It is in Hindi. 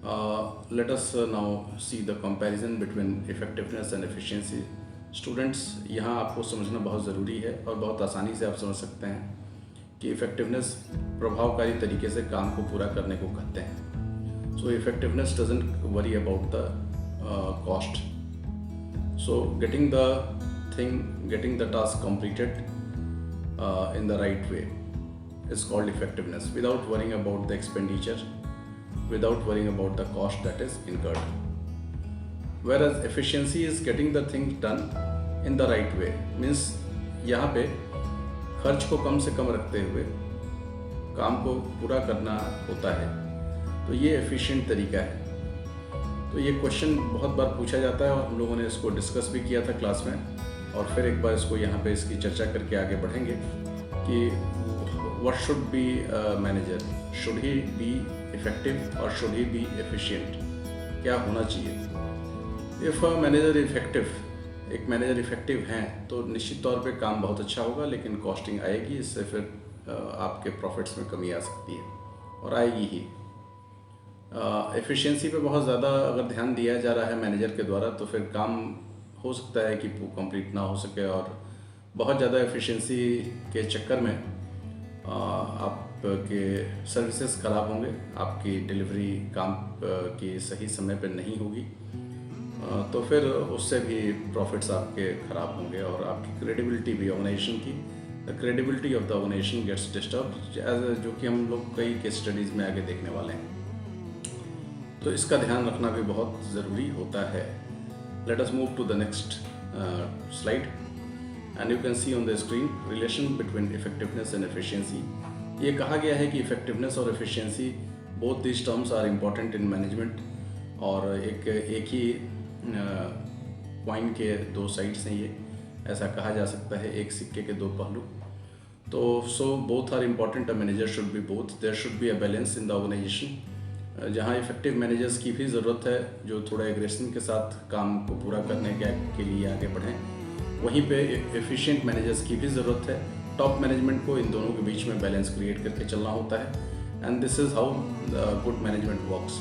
Let us now see the comparison between effectiveness and efficiency. Students, यहाँ आपको समझना बहुत ज़रूरी है और बहुत आसानी से आप समझ सकते हैं कि इफ़ेक्टिवनेस प्रभावकारी तरीके से काम को पूरा करने को कहते हैं. So effectiveness doesn't worry about the cost. So getting the task completed in the right way is called effectiveness, without worrying about the expenditure, without worrying about the cost that is incurred. Whereas efficiency is getting the things done in the right way, means यहाँ पे खर्च को कम से कम रखते हुए काम को पूरा करना होता है. तो ये एफिशिएंट तरीका है. तो ये क्वेश्चन बहुत बार पूछा जाता है और हम लोगों ने इसको डिस्कस भी किया था क्लास में, और फिर एक बार इसको यहाँ पे इसकी चर्चा करके आगे बढ़ेंगे कि what should be manager. Should he be effective और शुड ही बी एफिशिएंट? क्या होना चाहिए? इफ़ मैनेजर इफेक्टिव, एक मैनेजर इफेक्टिव हैं तो निश्चित तौर पे काम बहुत अच्छा होगा, लेकिन कॉस्टिंग आएगी. इससे फिर आपके प्रॉफिट्स में कमी आ सकती है और आएगी ही. एफिशिएंसी पे बहुत ज़्यादा अगर ध्यान दिया जा रहा है मैनेजर के द्वारा तो फिर काम हो सकता है कि कंप्लीट ना हो सके, और बहुत ज़्यादा एफिशिएंसी के चक्कर में आपके सर्विसेज ख़राब होंगे, आपकी डिलीवरी काम की सही समय पर नहीं होगी, तो फिर उससे भी प्रॉफिट्स आपके ख़राब होंगे और आपकी क्रेडिबिलिटी भी ऑर्गेनाइजेशन की, the credibility of the organisation gets disturb, जो कि हम लोग कई केस स्टडीज़ में आगे देखने वाले हैं. तो इसका ध्यान रखना भी बहुत ज़रूरी होता है. Let us move to the next slide and you can see on the screen relation between effectiveness and efficiency. ये कहा गया है कि इफेक्टिवनेस और efficiency both this terms are important in management, और एक ही कॉइन के दो साइड्स हैं. ये ऐसा कहा जा सकता है, एक सिक्के के दो पहलू. तो so both are important. A manager should be both. There should be a balance in the organisation. जहाँ इफेक्टिव मैनेजर्स की भी ज़रूरत है जो थोड़ा एग्रेशन के साथ काम को पूरा करने के लिए आगे बढ़ें, वहीं पे एफिशिएंट मैनेजर्स की भी ज़रूरत है. टॉप मैनेजमेंट को इन दोनों के बीच में बैलेंस क्रिएट करके चलना होता है, and this is how good management works.